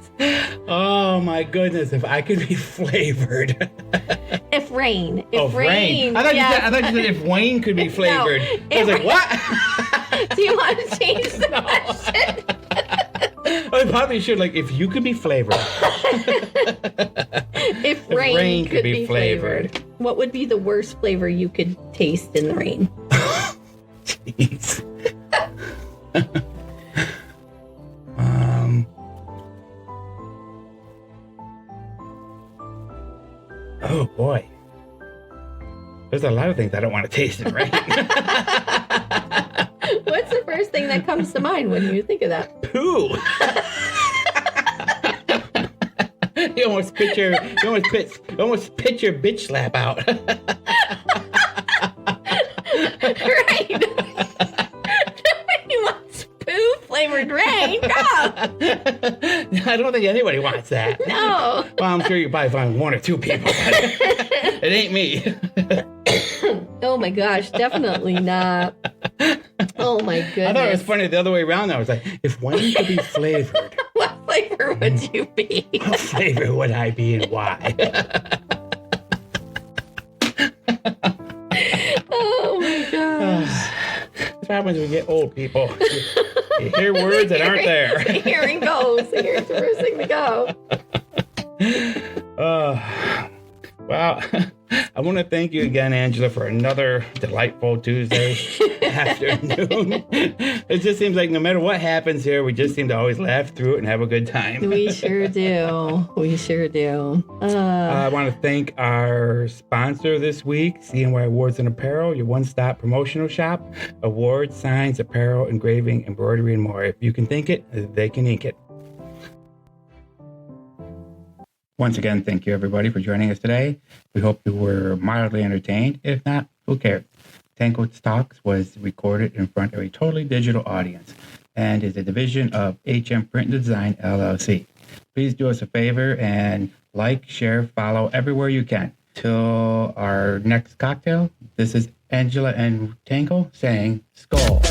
B: Oh my goodness! If I could be flavored.
A: If rain.
B: Rain. I thought you said if Wayne could be flavored. No, I was like, what?
A: Do you want to change the question?
B: I probably should. Like, if you could be flavored.
A: If rain could be flavored, what would be the worst flavor you could taste in the rain?
B: Jeez. Oh, boy. There's a lot of things I don't want to taste in rain.
A: What's the first thing that comes to mind when you think of that?
B: Poo. You almost spit your bitch slap out.
A: Right. Nobody wants poo flavored rain. No.
B: I don't think anybody wants that.
A: No.
B: Well, I'm sure you probably find one or two people. It ain't me.
A: Oh my gosh, definitely not. Oh my goodness.
B: I thought it was funny the other way around. I was like, if wine could be flavored,
A: what flavor would you be?
B: What flavor would I be and why?
A: Oh my gosh.
B: What happens when we get old, people? You hear words that aren't there.
A: The hearing goes. The hearing's the first thing to go.
B: Well, I want to thank you again, Angela, for another delightful Tuesday afternoon. It just seems like no matter what happens here, we just seem to always laugh through it and have a good time.
A: We sure do. We sure do.
B: I want to thank our sponsor this week, CNY Awards and Apparel, your one-stop promotional shop. Awards, signs, apparel, engraving, embroidery, and more. If you can think it, they can ink it. Once again, thank you, everybody, for joining us today. We hope you were mildly entertained. If not, who cares? Tango Talks was recorded in front of a totally digital audience and is a division of HM Print Design, LLC. Please do us a favor and like, share, follow everywhere you can. Till our next cocktail, this is Angela and Tango saying, Skol.